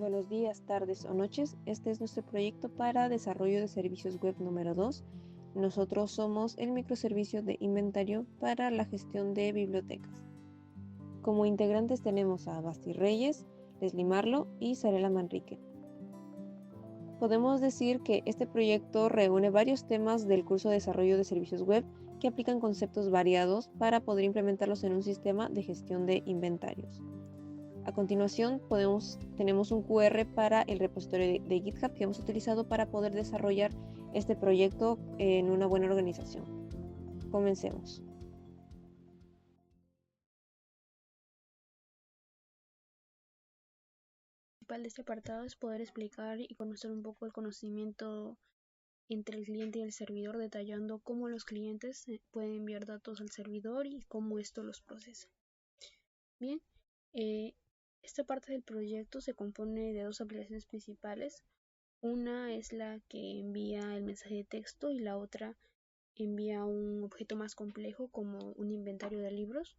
Buenos días, tardes o noches. Este es nuestro proyecto para desarrollo de servicios web número 2. Nosotros somos el microservicio de inventario para la gestión de bibliotecas. Como integrantes tenemos a Basti Reyes, Leslie Marlo y Sarela Manrique. Podemos decir que este proyecto reúne varios temas del curso de desarrollo de servicios web que aplican conceptos variados para poder implementarlos en un sistema de gestión de inventarios. A continuación tenemos un QR para el repositorio de GitHub que hemos utilizado para poder desarrollar este proyecto en una buena organización. Comencemos. Lo principal de este apartado es poder explicar y conocer un poco el conocimiento entre el cliente y el servidor, detallando cómo los clientes pueden enviar datos al servidor y cómo esto los procesa. Bien, esta parte del proyecto se compone de dos aplicaciones principales. Una es la que envía el mensaje de texto y la otra envía un objeto más complejo como un inventario de libros.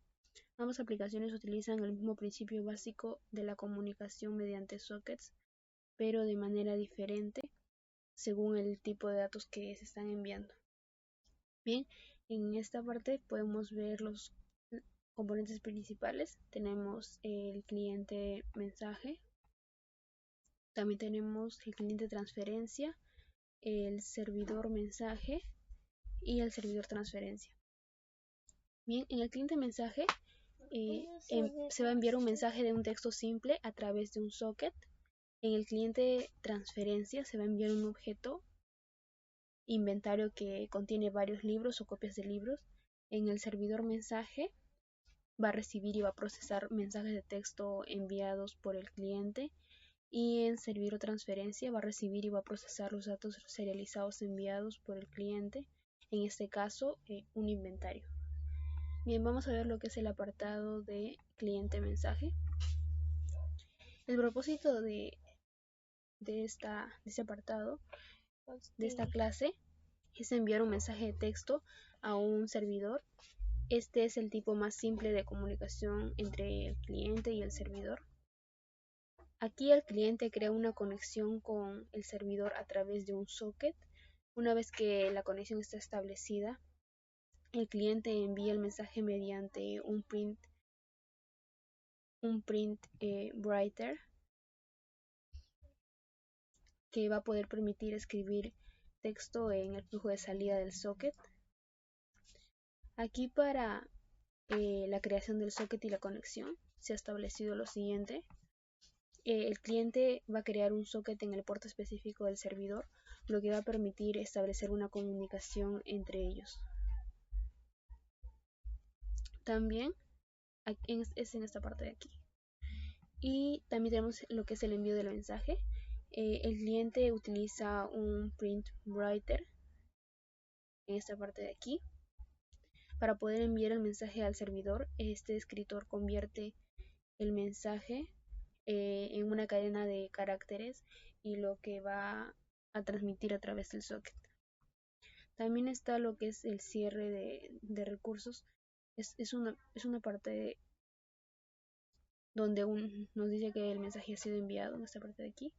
Ambas aplicaciones utilizan el mismo principio básico de la comunicación mediante sockets, pero de manera diferente según el tipo de datos que se están enviando. Bien, en esta parte podemos ver los componentes principales. Tenemos el cliente mensaje, también tenemos el cliente transferencia, el servidor mensaje y el servidor transferencia. Bien, en el cliente mensaje se va a enviar un mensaje de un texto simple a través de un socket. En el cliente transferencia se va a enviar un objeto inventario que contiene varios libros o copias de libros. En el servidor mensaje va a recibir y va a procesar mensajes de texto enviados por el cliente, y en servidor transferencia va a recibir y va a procesar los datos serializados enviados por el cliente, en este caso un inventario. Bien, vamos a ver lo que es el apartado de cliente mensaje. El propósito de este apartado, de esta clase, es enviar un mensaje de texto a un servidor. Este es el tipo más simple de comunicación entre el cliente y el servidor. Aquí el cliente crea una conexión con el servidor a través de un socket. Una vez que la conexión está establecida, el cliente envía el mensaje mediante un print writer que va a poder permitir escribir texto en el flujo de salida del socket. Aquí para la creación del socket y la conexión se ha establecido lo siguiente. El cliente va a crear un socket en el puerto específico del servidor, lo que va a permitir establecer una comunicación entre ellos. También es en esta parte de aquí. Y también tenemos lo que es el envío del mensaje. El cliente utiliza un print writer en esta parte de aquí. Para poder enviar el mensaje al servidor, este escritor convierte el mensaje en una cadena de caracteres y lo que va a transmitir a través del socket. También está lo que es el cierre de recursos. Es una parte donde nos dice que el mensaje ha sido enviado, en esta parte de aquí.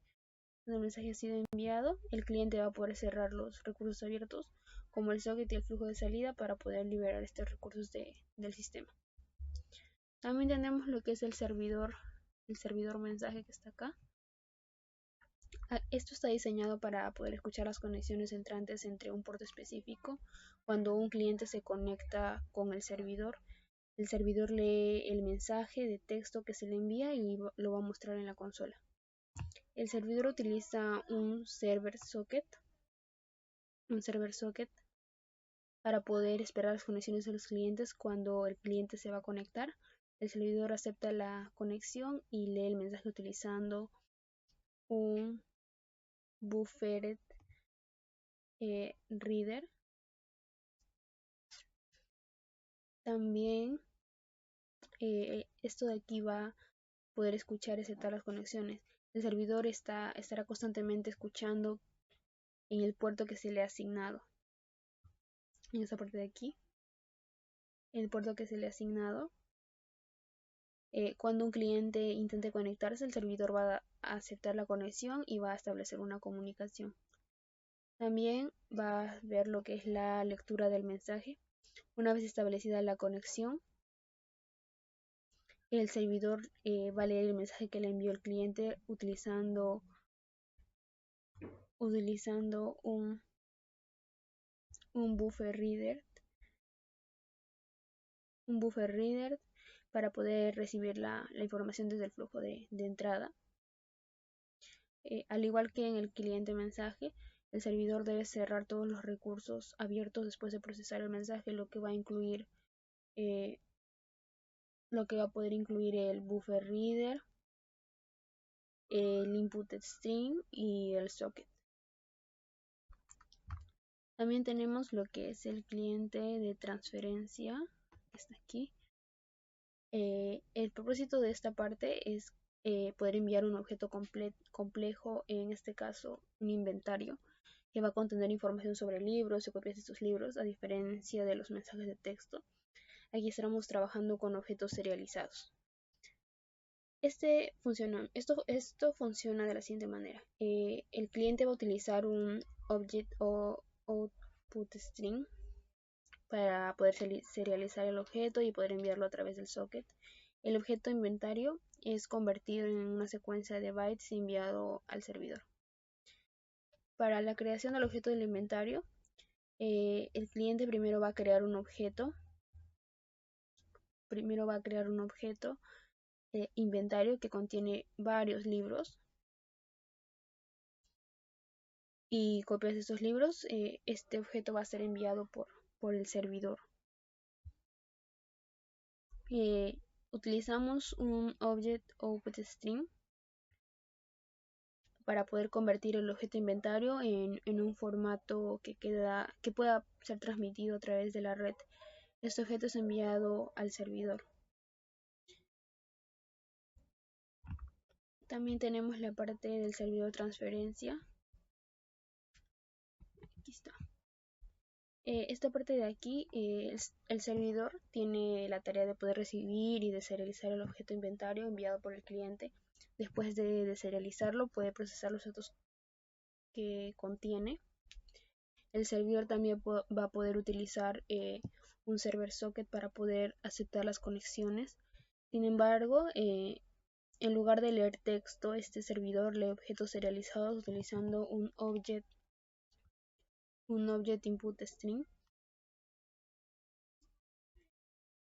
Cuando el mensaje ha sido enviado, el cliente va a poder cerrar los recursos abiertos como el socket y el flujo de salida para poder liberar estos recursos del sistema. También tenemos lo que es el servidor mensaje que está acá. Esto está diseñado para poder escuchar las conexiones entrantes entre un puerto específico. Cuando un cliente se conecta con el servidor lee el mensaje de texto que se le envía y lo va a mostrar en la consola. El servidor utiliza un server socket para poder esperar las conexiones de los clientes. Cuando el cliente se va a conectar, el servidor acepta la conexión y lee el mensaje utilizando un buffered reader. También esto de aquí va a poder escuchar y aceptar las conexiones. El servidor estará constantemente escuchando en el puerto que se le ha asignado. En esta parte de aquí, el puerto que se le ha asignado Cuando un cliente intente conectarse, el servidor va a aceptar la conexión y va a establecer una comunicación. También va a ver lo que es la lectura del mensaje. Una vez establecida la conexión, el servidor va a leer el mensaje que le envió el cliente utilizando un buffer reader para poder recibir la información desde el flujo de entrada. Al igual que en el cliente mensaje, el servidor debe cerrar todos los recursos abiertos después de procesar el mensaje, lo que va a poder incluir el buffer reader, el input string y el socket. También tenemos lo que es el cliente de transferencia, que está aquí. El propósito de esta parte es poder enviar un objeto complejo, en este caso un inventario, que va a contener información sobre libros y copias de estos libros, a diferencia de los mensajes de texto. Aquí estaremos trabajando con objetos serializados. Esto funciona de la siguiente manera. El cliente va a utilizar un object o output string para poder serializar el objeto y poder enviarlo a través del socket. El objeto inventario es convertido en una secuencia de bytes y enviado al servidor. Para la creación del objeto del inventario, el cliente primero va a crear un objeto. Inventario que contiene varios libros y copias de estos libros. Este objeto va a ser enviado por el servidor. Utilizamos un object output string para poder convertir el objeto inventario en un formato que pueda ser transmitido a través de la red. Este objeto es enviado al servidor. También tenemos la parte del servidor transferencia. Aquí está. Esta parte de aquí, el servidor tiene la tarea de poder recibir y deserializar el objeto inventario enviado por el cliente. Después de deserializarlo, puede procesar los datos que contiene. El servidor también va a poder utilizar un server socket para poder aceptar las conexiones. Sin embargo, en lugar de leer texto, este servidor lee objetos serializados utilizando un object input string.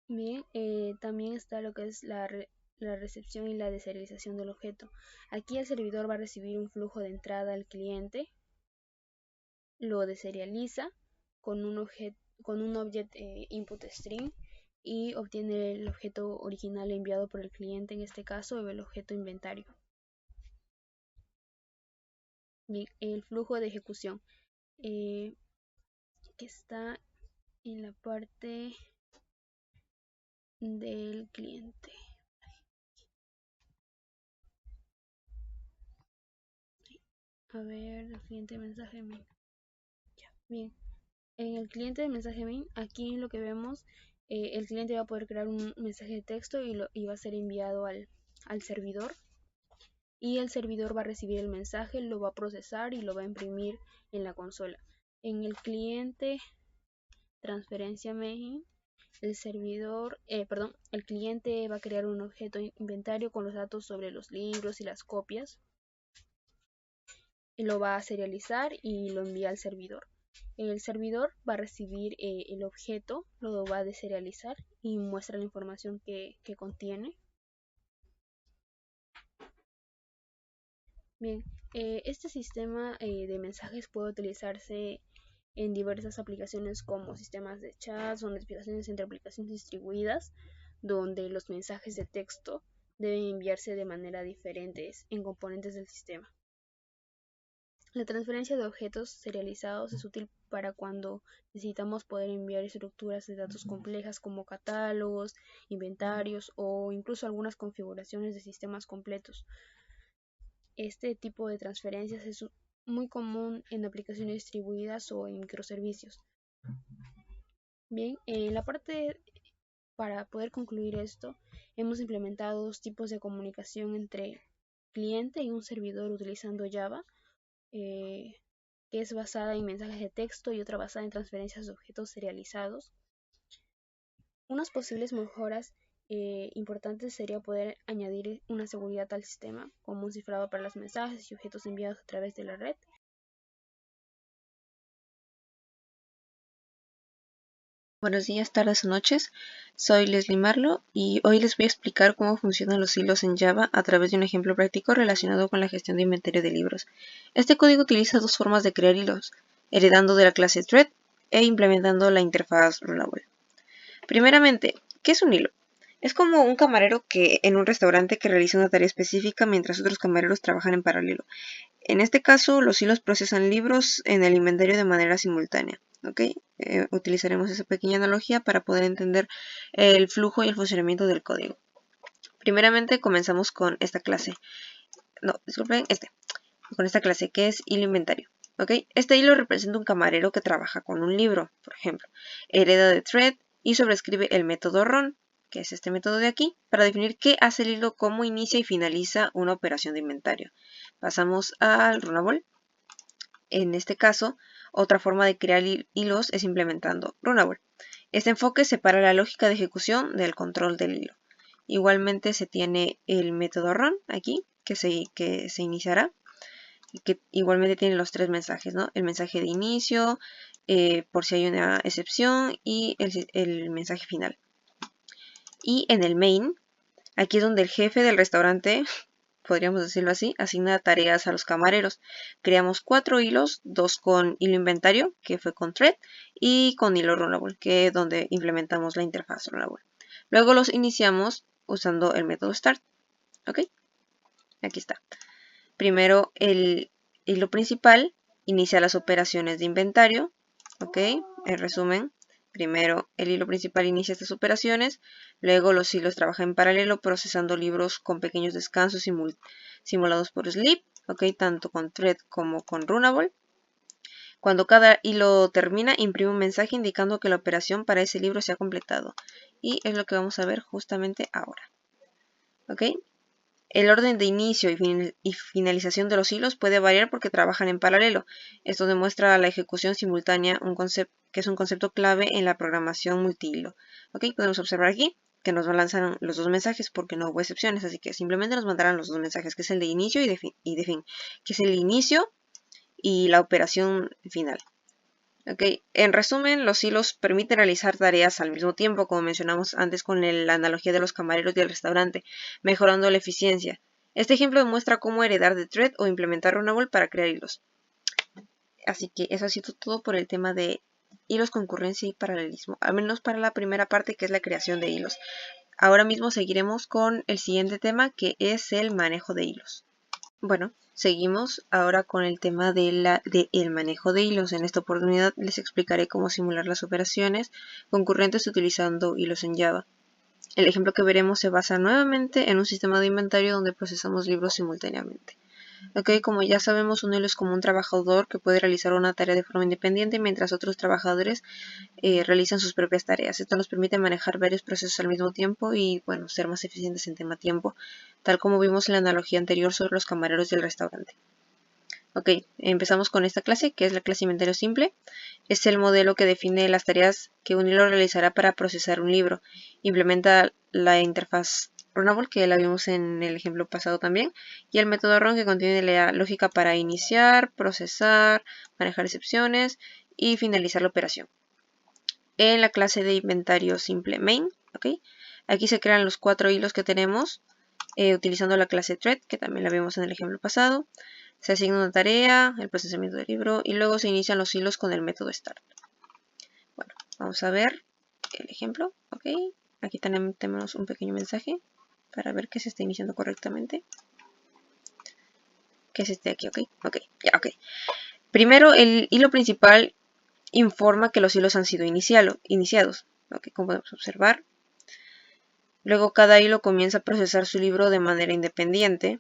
Bien, también está lo que es la recepción y la deserialización del objeto. Aquí el servidor va a recibir un flujo de entrada al cliente, lo deserializa con un object input string y obtiene el objeto original enviado por el cliente, en este caso el objeto inventario. Bien, el flujo de ejecución que está en la parte del cliente. A ver, el cliente de mensaje main. Bien, en el cliente de mensaje main, aquí lo que vemos, el cliente va a poder crear un mensaje de texto y va a ser enviado al servidor. Y el servidor va a recibir el mensaje, lo va a procesar y lo va a imprimir en la consola. En el cliente transferencia main, el cliente va a crear un objeto inventario con los datos sobre los libros y las copias. Lo va a serializar y lo envía al servidor. El servidor va a recibir el objeto, lo va a deserializar y muestra la información que contiene. Bien, este sistema de mensajes puede utilizarse en diversas aplicaciones como sistemas de chats o notificaciones entre aplicaciones distribuidas, donde los mensajes de texto deben enviarse de manera diferentes en componentes del sistema. La transferencia de objetos serializados es útil para cuando necesitamos poder enviar estructuras de datos complejas como catálogos, inventarios o incluso algunas configuraciones de sistemas completos. Este tipo de transferencias es muy común en aplicaciones distribuidas o en microservicios. Bien, la parte para poder concluir esto hemos implementado dos tipos de comunicación entre cliente y un servidor utilizando Java, que es basada en mensajes de texto y otra basada en transferencias de objetos serializados. Unas posibles mejoras importantes sería poder añadir una seguridad al sistema, como un cifrado para los mensajes y objetos enviados a través de la red. Buenos días, tardes o noches. Soy Leslie Marlo y hoy les voy a explicar cómo funcionan los hilos en Java a través de un ejemplo práctico relacionado con la gestión de inventario de libros. Este código utiliza dos formas de crear hilos, heredando de la clase thread e implementando la interfaz runnable. Primeramente, ¿qué es un hilo? Es como un camarero en un restaurante que realiza una tarea específica mientras otros camareros trabajan en paralelo. En este caso, los hilos procesan libros en el inventario de manera simultánea. ¿Okay? Utilizaremos esa pequeña analogía para poder entender el flujo y el funcionamiento del código. Primeramente, comenzamos con esta clase. Con esta clase que es hilo inventario. ¿Okay? Este hilo representa un camarero que trabaja con un libro, por ejemplo. Hereda de thread y sobrescribe el método run, que es este método de aquí, para definir qué hace el hilo, cómo inicia y finaliza una operación de inventario. Pasamos al runnable. En este caso, otra forma de crear hilos es implementando runnable. Este enfoque separa la lógica de ejecución del control del hilo. Igualmente se tiene el método run aquí, que se iniciará, y que igualmente tiene los tres mensajes, ¿no? El mensaje de inicio, por si hay una excepción, y el mensaje final. Y en el main, aquí es donde el jefe del restaurante, podríamos decirlo así, asigna tareas a los camareros. Creamos 4 hilos, 2 con hilo inventario, que fue con thread, y con hilo runnable, que es donde implementamos la interfaz runnable. Luego los iniciamos usando el método start. ¿Ok? Aquí está. Primero el hilo principal inicia las operaciones de inventario. ¿Ok? En resumen, primero el hilo principal inicia estas operaciones, luego los hilos trabajan en paralelo procesando libros con pequeños descansos simulados por sleep, ¿ok? Tanto con thread como con runnable. Cuando cada hilo termina, imprime un mensaje indicando que la operación para ese libro se ha completado. Y es lo que vamos a ver justamente ahora. ¿Ok? El orden de inicio y finalización de los hilos puede variar porque trabajan en paralelo. Esto demuestra la ejecución simultánea, que es un concepto clave en la programación multihilo. ¿Okay? Podemos observar aquí que nos lanzan los dos mensajes porque no hubo excepciones, así que simplemente nos mandarán los dos mensajes, que es el de inicio y de fin, que es el inicio y la operación final. Okay. En resumen, los hilos permiten realizar tareas al mismo tiempo, como mencionamos antes con la analogía de los camareros del restaurante, mejorando la eficiencia. Este ejemplo demuestra cómo heredar de thread o implementar runnable para crear hilos. Así que eso ha sido todo por el tema de hilos, concurrencia y paralelismo, al menos para la primera parte, que es la creación de hilos. Ahora mismo seguiremos con el siguiente tema, que es el manejo de hilos. Bueno, seguimos ahora con el tema del manejo de hilos. En esta oportunidad les explicaré cómo simular las operaciones concurrentes utilizando hilos en Java. El ejemplo que veremos se basa nuevamente en un sistema de inventario donde procesamos libros simultáneamente. Okay, como ya sabemos, un hilo es como un trabajador que puede realizar una tarea de forma independiente mientras otros trabajadores realizan sus propias tareas. Esto nos permite manejar varios procesos al mismo tiempo y, bueno, ser más eficientes en tema tiempo, tal como vimos en la analogía anterior sobre los camareros del restaurante. Ok, empezamos con esta clase, que es la clase inventario simple. Es el modelo que define las tareas que un hilo realizará para procesar un libro. Implementa la interfaz runnable, que la vimos en el ejemplo pasado también, y el método run, que contiene la lógica para iniciar, procesar, manejar excepciones y finalizar la operación. En la clase de inventario simple main, ¿okay? Aquí se crean los 4 hilos que tenemos utilizando la clase thread, que también la vimos en el ejemplo pasado. Se asigna una tarea, el procesamiento del libro y luego se inician los hilos con el método start. Bueno, vamos a ver el ejemplo. ¿Ok? Aquí tenemos un pequeño mensaje para ver que se está iniciando correctamente. Que es este aquí, ¿ok? Ok, ya, ok. Primero, el hilo principal informa que los hilos han sido iniciados, ¿ok? Como podemos observar. Luego cada hilo comienza a procesar su libro de manera independiente.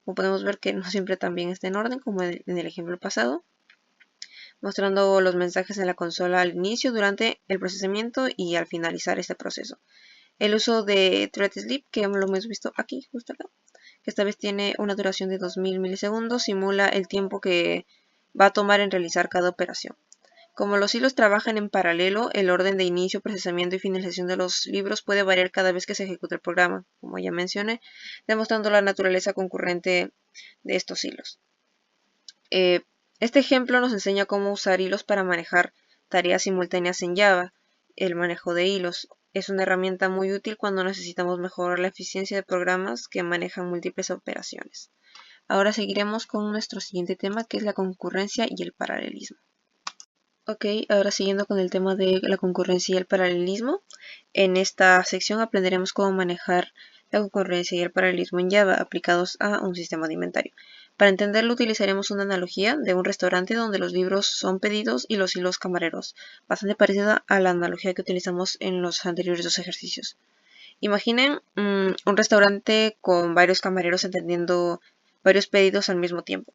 Como podemos ver que no siempre también está en orden, como en el ejemplo pasado, mostrando los mensajes en la consola al inicio, durante el procesamiento y al finalizar este proceso. El uso de thread sleep, que lo hemos visto aquí, justo acá, que esta vez tiene una duración de 2000 milisegundos, simula el tiempo que va a tomar en realizar cada operación. Como los hilos trabajan en paralelo, el orden de inicio, procesamiento y finalización de los libros puede variar cada vez que se ejecuta el programa, como ya mencioné, demostrando la naturaleza concurrente de estos hilos. Este ejemplo nos enseña cómo usar hilos para manejar tareas simultáneas en Java. El manejo de hilos es una herramienta muy útil cuando necesitamos mejorar la eficiencia de programas que manejan múltiples operaciones. Ahora seguiremos con nuestro siguiente tema, que es la concurrencia y el paralelismo. Ok, ahora siguiendo con el tema de la concurrencia y el paralelismo, en esta sección aprenderemos cómo manejar la concurrencia y el paralelismo en Java aplicados a un sistema de inventario. Para entenderlo utilizaremos una analogía de un restaurante donde los libros son pedidos y los hilos camareros, bastante parecida a la analogía que utilizamos en los anteriores dos ejercicios. Imaginen un restaurante con varios camareros atendiendo varios pedidos al mismo tiempo.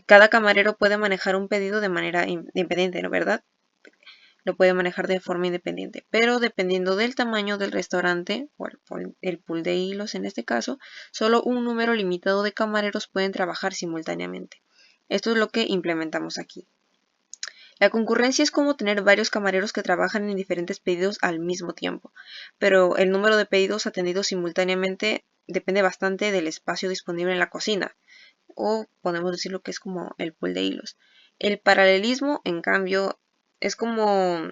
Cada camarero puede manejar un pedido de manera independiente, ¿no? ¿Verdad? Lo puede manejar de forma independiente, pero dependiendo del tamaño del restaurante, o el pool de hilos en este caso, solo un número limitado de camareros pueden trabajar simultáneamente. Esto es lo que implementamos aquí. La concurrencia es como tener varios camareros que trabajan en diferentes pedidos al mismo tiempo, pero el número de pedidos atendidos simultáneamente depende bastante del espacio disponible en la cocina, o podemos decirlo que es como el pool de hilos. El paralelismo, en cambio, es como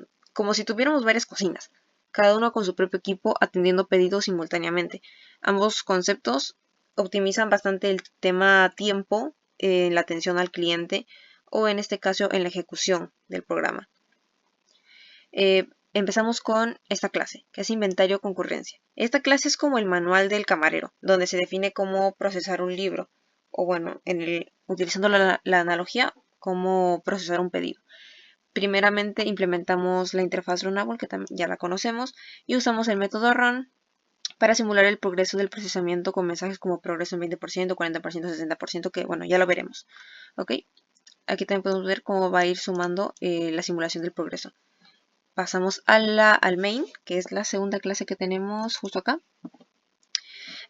si tuviéramos varias cocinas, cada uno con su propio equipo atendiendo pedidos simultáneamente. Ambos conceptos optimizan bastante el tema tiempo en la atención al cliente o en este caso en la ejecución del programa. Empezamos con esta clase, que es inventario concurrencia. Esta clase es como el manual del camarero, donde se define cómo procesar un libro, o bueno, utilizando la analogía, cómo procesar un pedido. Primeramente implementamos la interfaz Runnable, que ya la conocemos, y usamos el método run para simular el progreso del procesamiento con mensajes como progreso en 20%, 40%, 60%, que bueno, ya lo veremos. ¿Ok? Aquí también podemos ver cómo va a ir sumando la simulación del progreso. Pasamos al main, que es la segunda clase que tenemos justo acá.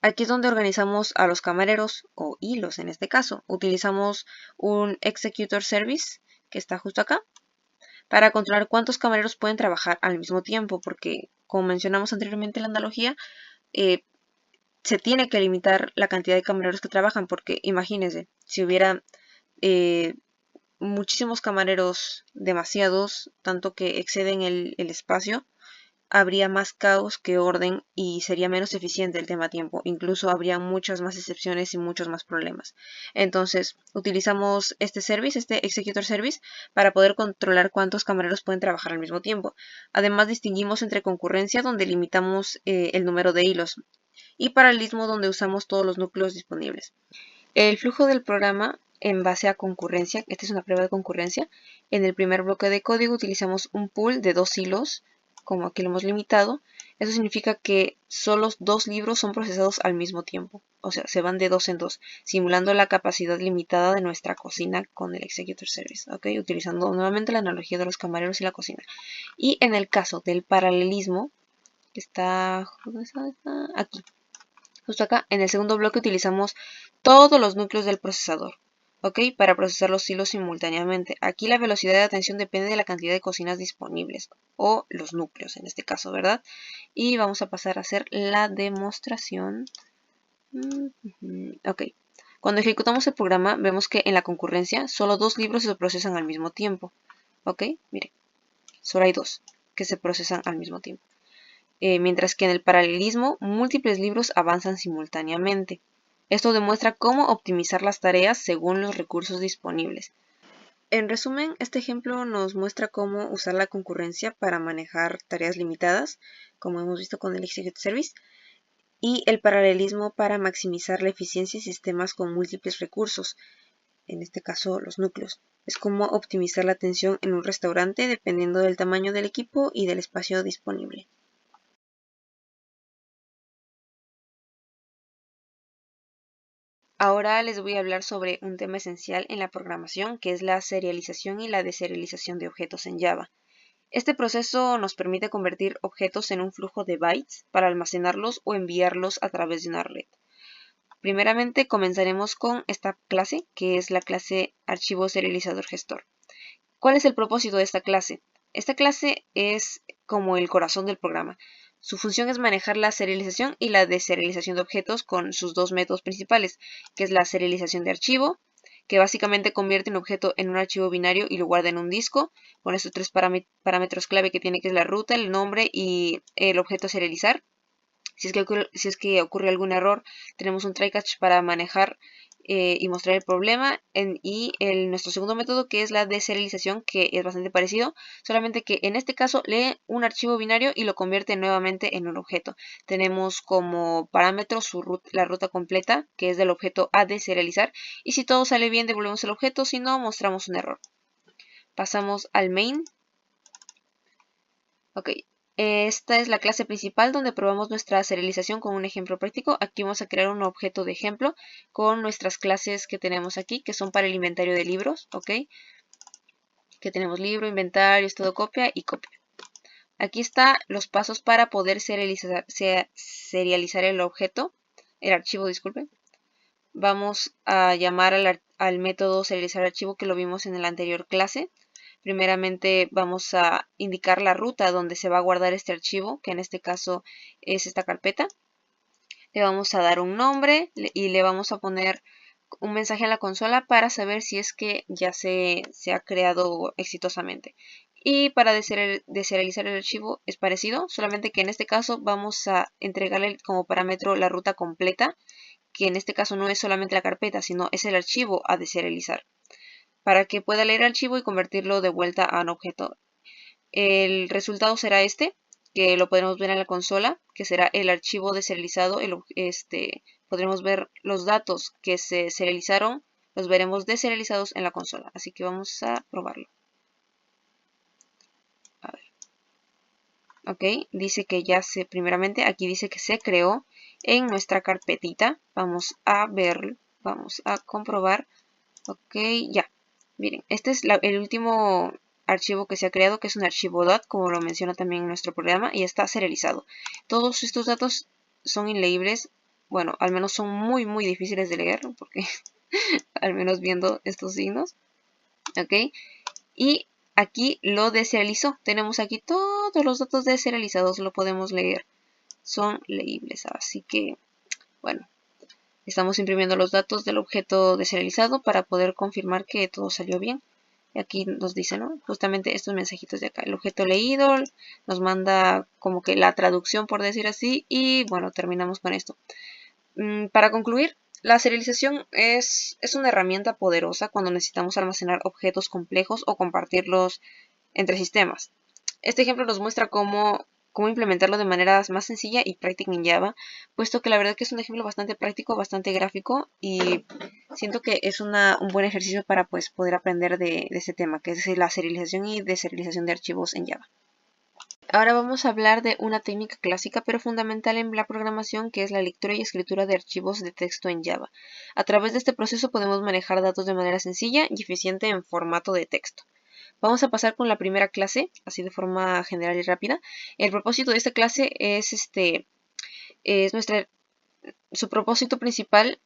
Aquí es donde organizamos a los camareros, o hilos en este caso. Utilizamos un executor service, que está justo acá, para controlar cuántos camareros pueden trabajar al mismo tiempo, porque como mencionamos anteriormente en la analogía, se tiene que limitar la cantidad de camareros que trabajan, porque imagínense, si hubiera muchísimos camareros, demasiados, tanto que exceden el espacio, habría más caos que orden y sería menos eficiente el tema tiempo. Incluso habría muchas más excepciones y muchos más problemas. Entonces, utilizamos este service, este executor service, para poder controlar cuántos camareros pueden trabajar al mismo tiempo. Además, distinguimos entre concurrencia, donde limitamos el número de hilos, y paralelismo, donde usamos todos los núcleos disponibles. El flujo del programa en base a concurrencia, esta es una prueba de concurrencia. En el primer bloque de código utilizamos un pool de 2 hilos, como aquí lo hemos limitado. Eso significa que solo 2 libros son procesados al mismo tiempo, o sea, se van de 2 en 2, simulando la capacidad limitada de nuestra cocina con el Executor Service, ¿ok? Utilizando nuevamente la analogía de los camareros y la cocina. Y en el caso del paralelismo, que está aquí, justo acá, en el segundo bloque utilizamos todos los núcleos del procesador, ¿ok? Para procesar los hilos simultáneamente. Aquí la velocidad de atención depende de la cantidad de cocinas disponibles, o los núcleos en este caso, ¿verdad? Y vamos a pasar a hacer la demostración. Ok. Cuando ejecutamos el programa, vemos que en la concurrencia solo 2 libros se procesan al mismo tiempo, ¿ok? Mire, solo hay 2 que se procesan al mismo tiempo. Mientras que en el paralelismo múltiples libros avanzan simultáneamente. Esto demuestra cómo optimizar las tareas según los recursos disponibles. En resumen, este ejemplo nos muestra cómo usar la concurrencia para manejar tareas limitadas, como hemos visto con el Executive Service, y el paralelismo para maximizar la eficiencia de sistemas con múltiples recursos, en este caso los núcleos. Es como optimizar la atención en un restaurante dependiendo del tamaño del equipo y del espacio disponible. Ahora les voy a hablar sobre un tema esencial en la programación, que es la serialización y la deserialización de objetos en Java. Este proceso nos permite convertir objetos en un flujo de bytes para almacenarlos o enviarlos a través de una red. Primeramente comenzaremos con esta clase, que es la clase archivo serializador gestor. ¿Cuál es el propósito de esta clase? Esta clase es como el corazón del programa. Su función es manejar la serialización y la deserialización de objetos con sus dos métodos principales, que es la serialización de archivo, que básicamente convierte un objeto en un archivo binario y lo guarda en un disco, con estos tres parámetros clave que tiene, que es la ruta, el nombre y el objeto a serializar. Si es que ocurre algún error, tenemos un try catch para manejar y mostrar el problema. Nuestro segundo método, que es la deserialización, que es bastante parecido, solamente que en este caso lee un archivo binario y lo convierte nuevamente en un objeto. Tenemos como parámetro la ruta completa, que es del objeto a deserializar, y si todo sale bien devolvemos el objeto, si no mostramos un error. Pasamos al main. Ok, esta es la clase principal donde probamos nuestra serialización con un ejemplo práctico. Aquí vamos a crear un objeto de ejemplo con nuestras clases que tenemos aquí, que son para el inventario de libros, ok. Que tenemos libro, inventario, estado copia y copia. Aquí están los pasos para poder serializar el objeto, el archivo, disculpen. Vamos a llamar al método serializar archivo que lo vimos en la anterior clase. Primeramente vamos a indicar la ruta donde se va a guardar este archivo, que en este caso es esta carpeta. Le vamos a dar un nombre y le vamos a poner un mensaje a la consola para saber si es que ya se ha creado exitosamente. Y para deserializar el archivo es parecido, solamente que en este caso vamos a entregarle como parámetro la ruta completa, que en este caso no es solamente la carpeta, sino es el archivo a deserializar, para que pueda leer el archivo y convertirlo de vuelta a un objeto. El resultado será este, que lo podremos ver en la consola, que será el archivo deserializado. Podremos ver los datos que se serializaron, los veremos deserializados en la consola. Así que vamos a probarlo. A ver. Ok, dice que primeramente aquí dice que se creó en nuestra carpetita. Vamos a verlo, vamos a comprobar. Ok, ya. Miren, este es el último archivo que se ha creado, que es un archivo DAT, como lo menciona también nuestro programa, y está serializado. Todos estos datos son inleíbles, bueno, al menos son muy difíciles de leer, porque al menos viendo estos signos, ok, y aquí lo deserializó. Tenemos aquí todos los datos deserializados, lo podemos leer, son leíbles, así que, bueno, estamos imprimiendo los datos del objeto deserializado para poder confirmar que todo salió bien. Y aquí nos dice, ¿no? Justamente estos mensajitos de acá. El objeto leído nos manda como que la traducción, por decir así. Y bueno, terminamos con esto. Para concluir, la serialización es una herramienta poderosa cuando necesitamos almacenar objetos complejos o compartirlos entre sistemas. Este ejemplo nos muestra cómo implementarlo de manera más sencilla y práctica en Java, puesto que la verdad que es un ejemplo bastante práctico, bastante gráfico, y siento que es un buen ejercicio para pues, poder aprender de este tema, que es la serialización y deserialización de archivos en Java. Ahora vamos a hablar de una técnica clásica pero fundamental en la programación, que es la lectura y escritura de archivos de texto en Java. A través de este proceso podemos manejar datos de manera sencilla y eficiente en formato de texto. Vamos a pasar con la primera clase, así de forma general y rápida. El propósito de esta clase su propósito principal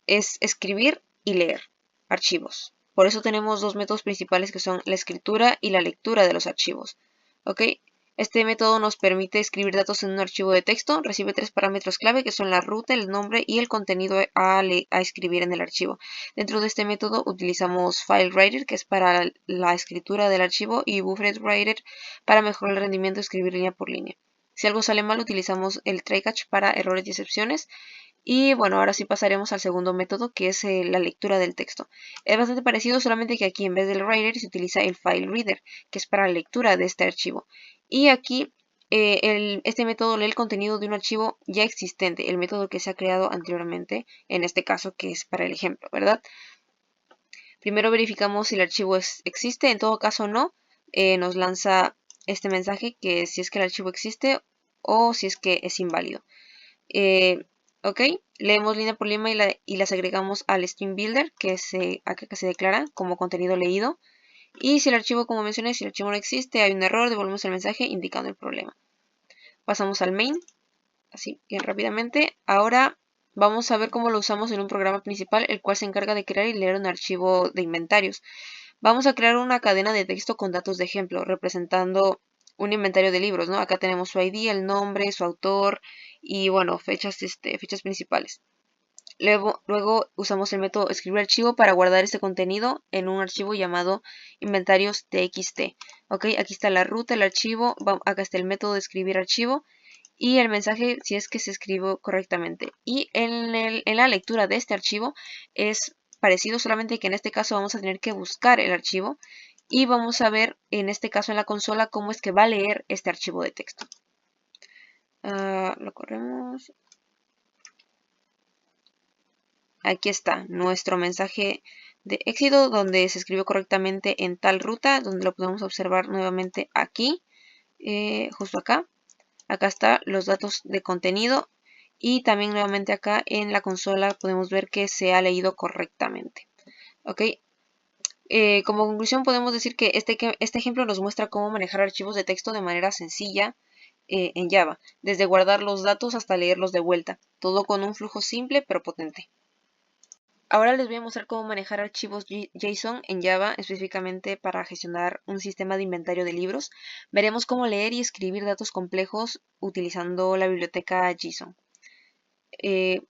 es escribir y leer archivos. Por eso tenemos dos métodos principales, que son la escritura y la lectura de los archivos. ¿Ok? Este método nos permite escribir datos en un archivo de texto. Recibe tres parámetros clave, que son la ruta, el nombre y el contenido a escribir en el archivo. Dentro de este método utilizamos FileWriter, que es para la escritura del archivo, y BufferedWriter para mejorar el rendimiento de escribir línea por línea. Si algo sale mal, utilizamos el try catch para errores y excepciones. Y bueno, ahora sí pasaremos al segundo método, que es la lectura del texto. Es bastante parecido, solamente que aquí en vez del writer se utiliza el file reader, que es para la lectura de este archivo. Y aquí este método lee el contenido de un archivo ya existente, el método que se ha creado anteriormente, en este caso que es para el ejemplo, ¿verdad? Primero verificamos si el archivo existe, en todo caso no, nos lanza este mensaje que si es que el archivo existe o si es que es inválido. Ok, leemos línea por línea y las agregamos al Stream Builder, que acá se declara como contenido leído. Y si el archivo, como mencioné, si el archivo no existe, hay un error, devolvemos el mensaje indicando el problema. Pasamos al main, así bien rápidamente. Ahora vamos a ver cómo lo usamos en un programa principal, el cual se encarga de crear y leer un archivo de inventarios. Vamos a crear una cadena de texto con datos de ejemplo, representando un inventario de libros, ¿no? Acá tenemos su ID, el nombre, su autor y, bueno, fechas principales. Luego usamos el método escribir archivo para guardar este contenido en un archivo llamado inventarios txt. Ok, aquí está la ruta, el archivo, acá está el método de escribir archivo y el mensaje si es que se escribió correctamente. Y en la lectura de este archivo es parecido, solamente que en este caso vamos a tener que buscar el archivo y vamos a ver en este caso en la consola cómo es que va a leer este archivo de texto. Lo corremos. Aquí está nuestro mensaje de éxito donde se escribió correctamente en tal ruta, donde lo podemos observar nuevamente aquí, justo acá. Acá están los datos de contenido y también nuevamente acá en la consola podemos ver que se ha leído correctamente. ¿Ok? Como conclusión podemos decir que este ejemplo nos muestra cómo manejar archivos de texto de manera sencilla en Java, desde guardar los datos hasta leerlos de vuelta, todo con un flujo simple pero potente. Ahora les voy a mostrar cómo manejar archivos JSON en Java, específicamente para gestionar un sistema de inventario de libros. Veremos cómo leer y escribir datos complejos utilizando la biblioteca JSON.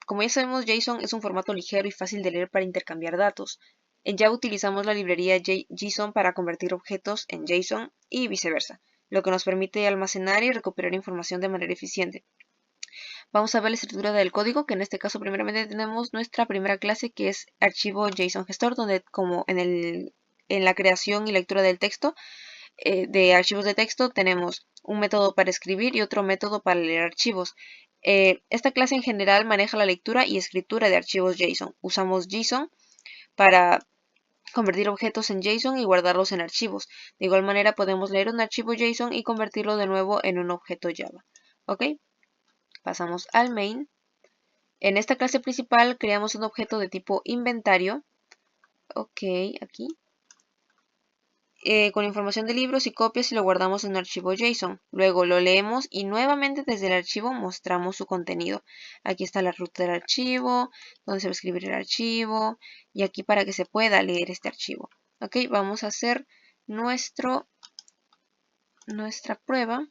Como ya sabemos, JSON es un formato ligero y fácil de leer para intercambiar datos. En Java utilizamos la librería JSON para convertir objetos en JSON y viceversa, lo que nos permite almacenar y recuperar información de manera eficiente. Vamos a ver la estructura del código, que en este caso primeramente tenemos nuestra primera clase que es archivo JSON Gestor, donde como en la creación y lectura del texto, de archivos de texto, tenemos un método para escribir y otro método para leer archivos. Esta clase en general maneja la lectura y escritura de archivos JSON. Usamos JSON para convertir objetos en JSON y guardarlos en archivos. De igual manera podemos leer un archivo JSON y convertirlo de nuevo en un objeto Java. ¿Ok? Pasamos al main. En esta clase principal creamos un objeto de tipo inventario. Ok, aquí. Con información de libros y copias y lo guardamos en un archivo JSON. Luego lo leemos y nuevamente desde el archivo mostramos su contenido. Aquí está la ruta del archivo, donde se va a escribir el archivo y aquí para que se pueda leer este archivo. Ok, vamos a hacer nuestra prueba.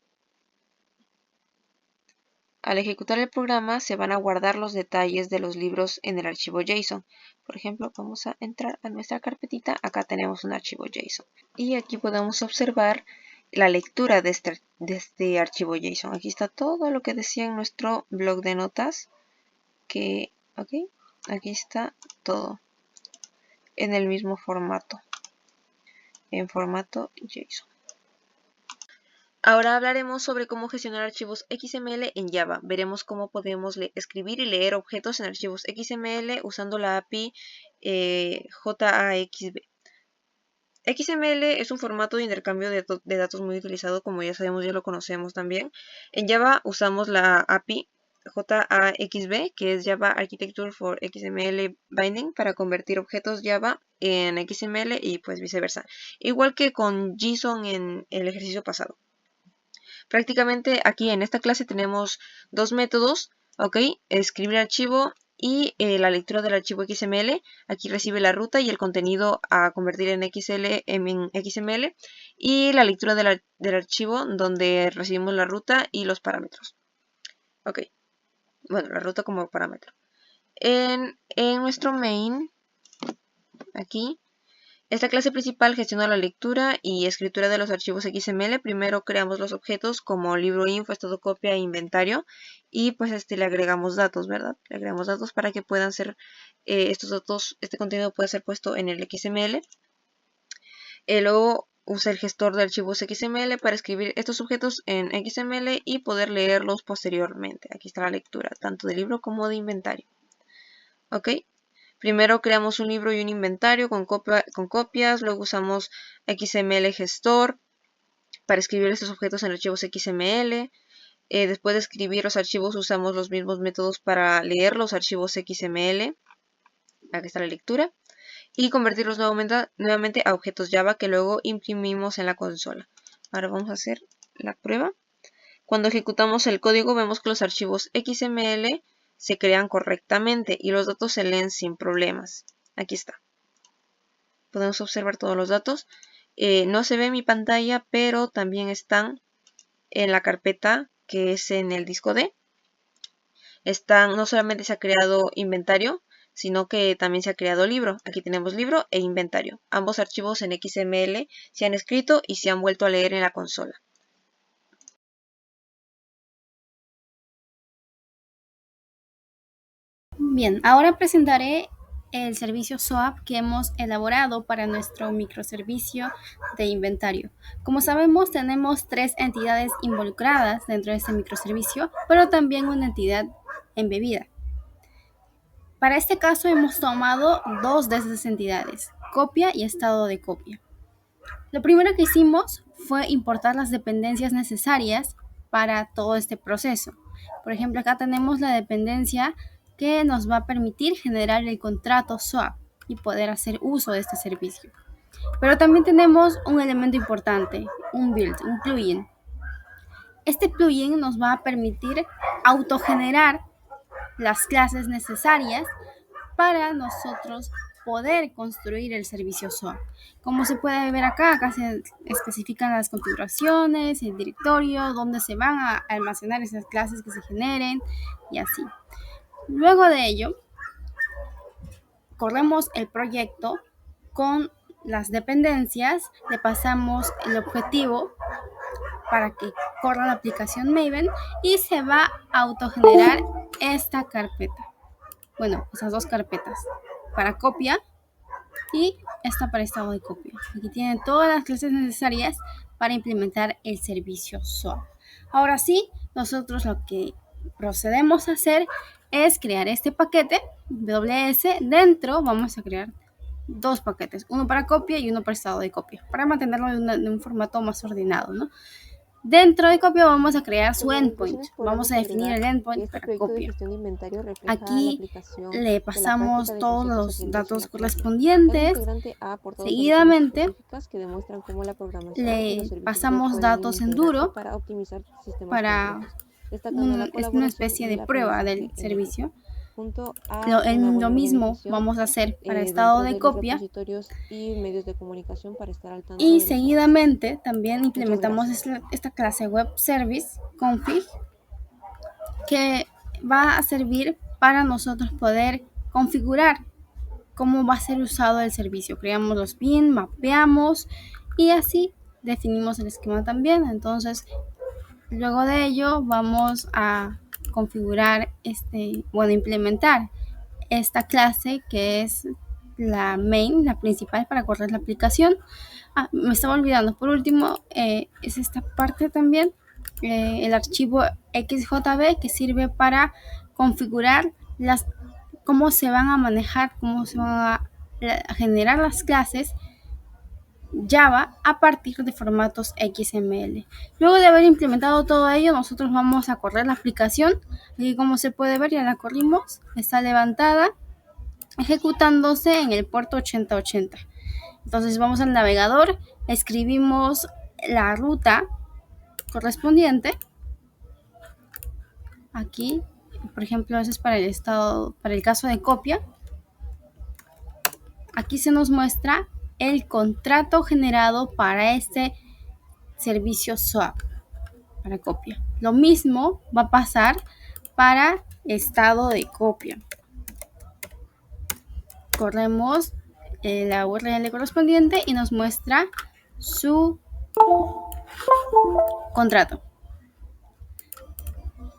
Al ejecutar el programa se van a guardar los detalles de los libros en el archivo JSON. Por ejemplo, vamos a entrar a nuestra carpetita. Acá tenemos un archivo JSON. Y aquí podemos observar la lectura de este archivo JSON. Aquí está todo lo que decía en nuestro blog de notas. Aquí está todo en el mismo formato. En formato JSON. Ahora hablaremos sobre cómo gestionar archivos XML en Java. Veremos cómo podemos escribir y leer objetos en archivos XML usando la API JAXB. XML es un formato de intercambio de datos muy utilizado, como ya sabemos, ya lo conocemos también. En Java usamos la API JAXB, que es Java Architecture for XML Binding, para convertir objetos Java en XML y pues viceversa. Igual que con JSON en el ejercicio pasado. Prácticamente aquí en esta clase tenemos dos métodos, ¿ok? Escribir archivo y la lectura del archivo XML. Aquí recibe la ruta y el contenido a convertir en XML y la lectura del archivo donde recibimos la ruta y los parámetros. Ok, bueno, la ruta como parámetro. En nuestro main, aquí, esta clase principal gestiona la lectura y escritura de los archivos XML. Primero creamos los objetos como libro info, estado copia e inventario y pues le agregamos datos, ¿verdad? Le agregamos datos para que puedan ser estos datos, este contenido puede ser puesto en el XML. Luego usa el gestor de archivos XML para escribir estos objetos en XML y poder leerlos posteriormente. Aquí está la lectura, tanto de libro como de inventario. ¿Ok? Primero creamos un libro y un inventario con copias, luego usamos XML gestor para escribir estos objetos en archivos XML. Después de escribir los archivos usamos los mismos métodos para leer los archivos XML. Aquí está la lectura. y convertirlos nuevamente a objetos Java que luego imprimimos en la consola. Ahora vamos a hacer la prueba. Cuando ejecutamos el código vemos que los archivos XML se crean correctamente y los datos se leen sin problemas. Aquí está. Podemos observar todos los datos. No se ve en mi pantalla, pero también están en la carpeta que es en el disco D. No solamente se ha creado inventario, sino que también se ha creado libro. Aquí tenemos libro e inventario. Ambos archivos en XML se han escrito y se han vuelto a leer en la consola. Bien, ahora presentaré el servicio SOAP que hemos elaborado para nuestro microservicio de inventario. Como sabemos, tenemos 3 entidades involucradas dentro de este microservicio, pero también una entidad embebida. Para este caso hemos tomado 2 de esas entidades, copia y estado de copia. Lo primero que hicimos fue importar las dependencias necesarias para todo este proceso. Por ejemplo, acá tenemos la dependencia que nos va a permitir generar el contrato SOAP y poder hacer uso de este servicio. Pero también tenemos un elemento importante, un build, un plugin. Este plugin nos va a permitir autogenerar las clases necesarias para nosotros poder construir el servicio SOAP. Como se puede ver acá se especifican las configuraciones, el directorio, dónde se van a almacenar esas clases que se generen y así. Luego de ello, corremos el proyecto con las dependencias, le pasamos el objetivo para que corra la aplicación Maven y se va a autogenerar esta carpeta. Bueno, esas 2 carpetas, para copia y esta para estado de copia. Aquí tienen todas las clases necesarias para implementar el servicio SOAP. Ahora sí, nosotros lo que procedemos a hacer es crear este paquete WS. Dentro vamos a crear 2 paquetes, uno para copia y uno para estado de copia, para mantenerlo de un formato más ordenado, ¿no? Dentro de copia vamos a crear su endpoint. Vamos a definir el endpoint para copia. Aquí le pasamos todos los datos correspondientes. Seguidamente le pasamos datos en duro para una especie de prueba del servicio. Lo mismo vamos a hacer para estado de copia y seguidamente también implementamos esta clase web service config que va a servir para nosotros poder configurar cómo va a ser usado el servicio. Creamos los pin, mapeamos y así definimos el esquema también. Entonces luego de ello vamos a configurar implementar esta clase que es la main, la principal para correr la aplicación. Me estaba olvidando, por último es esta parte también, el archivo XJB que sirve para configurar cómo se van a manejar, cómo se van a generar las clases Java a partir de formatos XML. Luego de haber implementado todo ello, nosotros vamos a correr la aplicación. Aquí, como se puede ver, ya la corrimos, está levantada, ejecutándose en el puerto 8080. Entonces vamos al navegador, escribimos la ruta correspondiente. Aquí, por ejemplo, eso es para el caso de copia. Aquí se nos muestra el contrato generado para este servicio SOAP para copia. Lo mismo va a pasar para estado de copia. Corremos la URL correspondiente y nos muestra su contrato.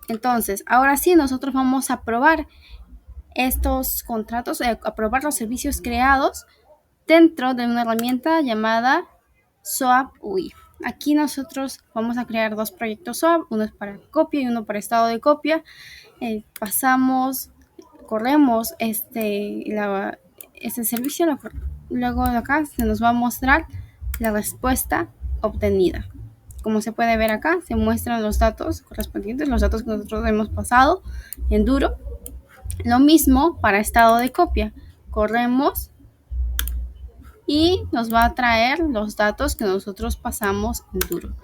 Entonces, ahora sí, nosotros vamos a probar estos contratos, aprobar los servicios creados dentro de una herramienta llamada SOAP UI. Aquí nosotros vamos a crear 2 proyectos SOAP, uno es para copia y uno para estado de copia. Corremos este servicio, luego de acá se nos va a mostrar la respuesta obtenida. Como se puede ver acá, se muestran los datos correspondientes, los datos que nosotros hemos pasado en duro. Lo mismo para estado de copia. Corremos y nos va a traer los datos que nosotros pasamos en duro.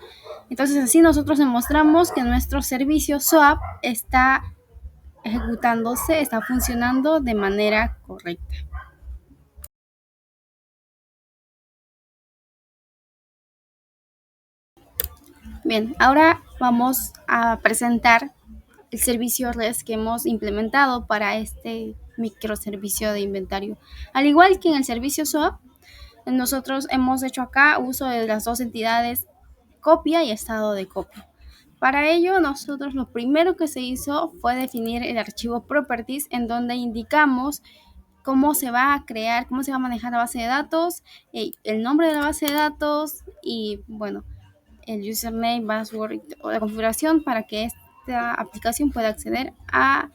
Entonces así nosotros demostramos que nuestro servicio SOAP está ejecutándose, está funcionando de manera correcta. Bien, ahora vamos a presentar el servicio REST que hemos implementado para este microservicio de inventario. Al igual que en el servicio SOAP, nosotros hemos hecho acá uso de las dos entidades copia y estado de copia. Para ello, nosotros lo primero que se hizo fue definir el archivo properties en donde indicamos cómo se va a crear, cómo se va a manejar la base de datos, el nombre de la base de datos y, bueno, el username, password o la configuración para que esta aplicación pueda acceder a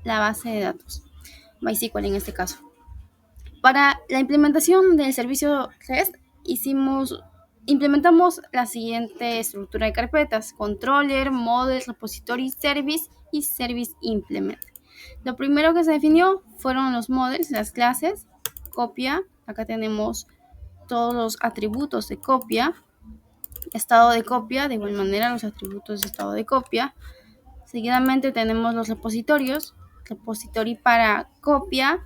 la base de datos, MySQL en este caso. Para la implementación del servicio REST implementamos la siguiente estructura de carpetas: controller, model, repository, service y service implement. Lo primero que se definió fueron los models, las clases, copia. Acá tenemos todos los atributos de copia, estado de copia, de igual manera los atributos de estado de copia. Seguidamente tenemos los repositorios, repository para copia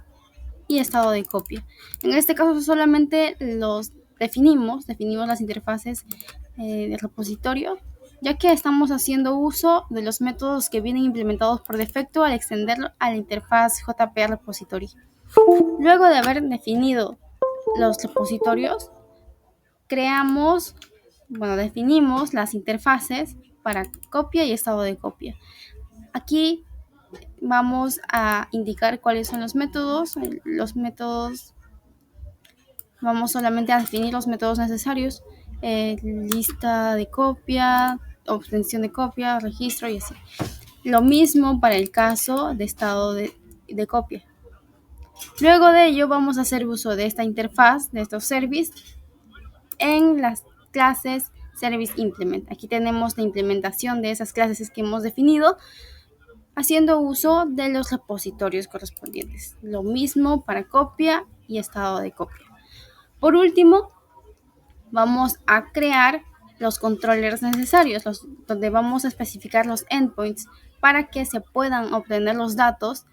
y estado de copia. En este caso solamente los definimos las interfaces del repositorio, ya que estamos haciendo uso de los métodos que vienen implementados por defecto al extenderlo a la interfaz JPA repository. Luego de haber definido los repositorios, definimos las interfaces para copia y estado de copia. Aquí vamos a indicar cuáles son los métodos. Vamos solamente a definir los métodos necesarios: lista de copia, obtención de copia, registro y así. Lo mismo para el caso de estado de copia. Luego de ello vamos a hacer uso de esta interfaz, de estos services, en las clases service implement. Aquí tenemos la implementación de esas clases que hemos definido, haciendo uso de los repositorios correspondientes. Lo mismo para copia y estado de copia. Por último, vamos a crear los controllers necesarios, donde vamos a especificar los endpoints para que se puedan obtener los datos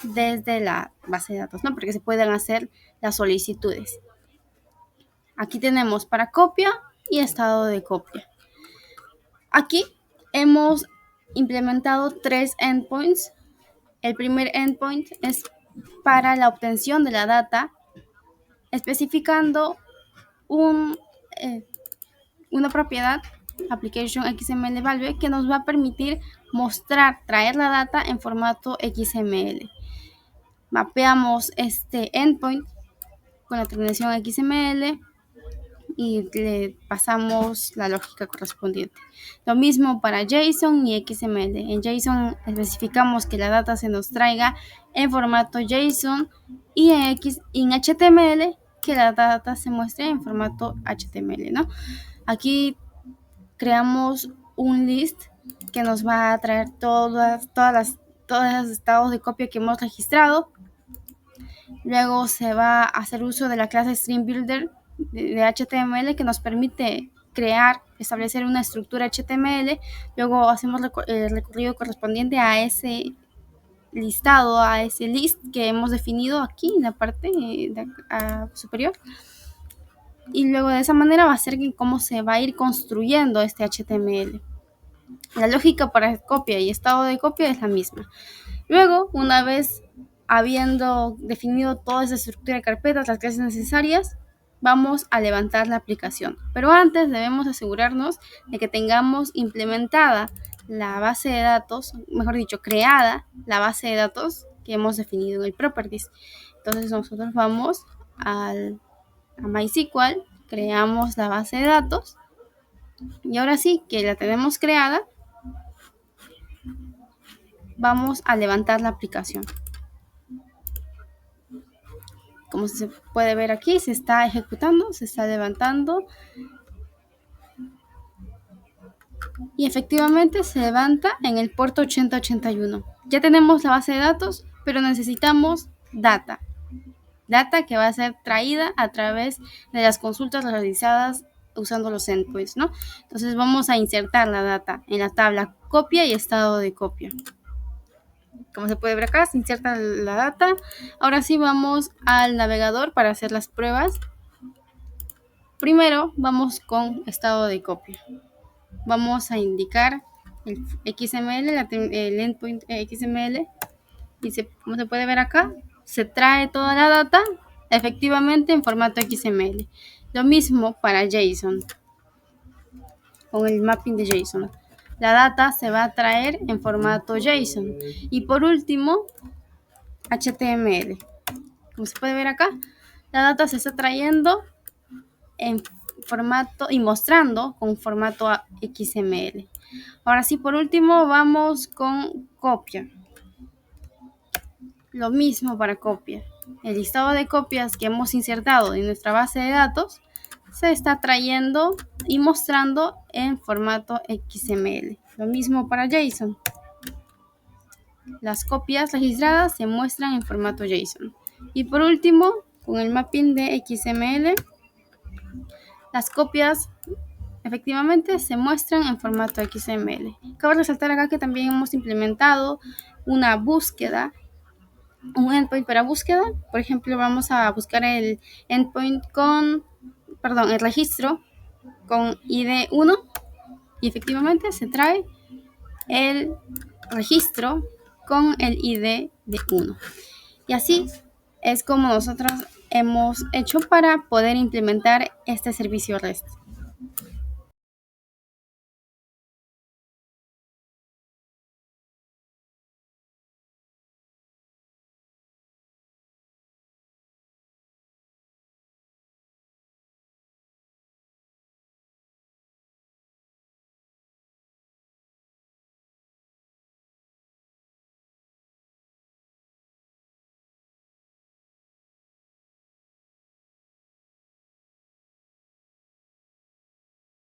desde la base de datos, ¿no? Porque se puedan hacer las solicitudes. Aquí tenemos para copia y estado de copia. Aquí hemos implementado 3 endpoints. El primer endpoint es para la obtención de la data, especificando una propiedad, application XML value, que nos va a permitir traer la data en formato XML. Mapeamos este endpoint con la terminación XML y le pasamos la lógica correspondiente. Lo mismo para JSON y XML. En JSON especificamos que la data se nos traiga en formato JSON y en HTML que la data se muestre en formato HTML, ¿no? Aquí creamos un list que nos va a traer todos los estados de copia que hemos registrado. Luego se va a hacer uso de la clase Stream Builder de HTML que nos permite establecer una estructura HTML. Luego hacemos el recorrido correspondiente a ese listado, a ese list que hemos definido aquí en la parte superior. Y luego de esa manera va a ser cómo se va a ir construyendo este HTML. La lógica para copia y estado de copia es la misma. Luego, una vez habiendo definido toda esa estructura de carpetas, las clases necesarias, vamos a levantar la aplicación. Pero antes debemos asegurarnos de que tengamos implementada la base de datos, mejor dicho, creada la base de datos que hemos definido en el properties. Entonces nosotros vamos a MySQL, creamos la base de datos y ahora sí que la tenemos creada, vamos a levantar la aplicación. Como se puede ver aquí, se está ejecutando, se está levantando y efectivamente se levanta en el puerto 8081. Ya tenemos la base de datos, pero necesitamos data. data que va a ser traída a través de las consultas realizadas usando los endpoints, ¿no? Entonces vamos a insertar la data en la tabla copia y estado de copia. Como se puede ver acá, se inserta la data. Ahora sí vamos al navegador para hacer las pruebas. Primero vamos con estado de copia. Vamos a indicar el XML, el endpoint XML. Y como se puede ver acá, se trae toda la data efectivamente en formato XML. Lo mismo para JSON, con el mapping de JSON. La data se va a traer en formato JSON. Y por último, HTML. Como se puede ver acá, la data se está trayendo en formato y mostrando con formato XML. Ahora sí, por último, vamos con copia. Lo mismo para copia. El listado de copias que hemos insertado en nuestra base de datos se está trayendo y mostrando en formato XML. Lo mismo para JSON. Las copias registradas se muestran en formato JSON. Y por último, con el mapping de XML, las copias efectivamente se muestran en formato XML. Cabe resaltar acá que también hemos implementado una búsqueda, un endpoint para búsqueda. Por ejemplo, vamos a buscar el endpoint el registro con ID 1 y efectivamente se trae el registro con el ID de 1. Y así es como nosotros hemos hecho para poder implementar este servicio REST.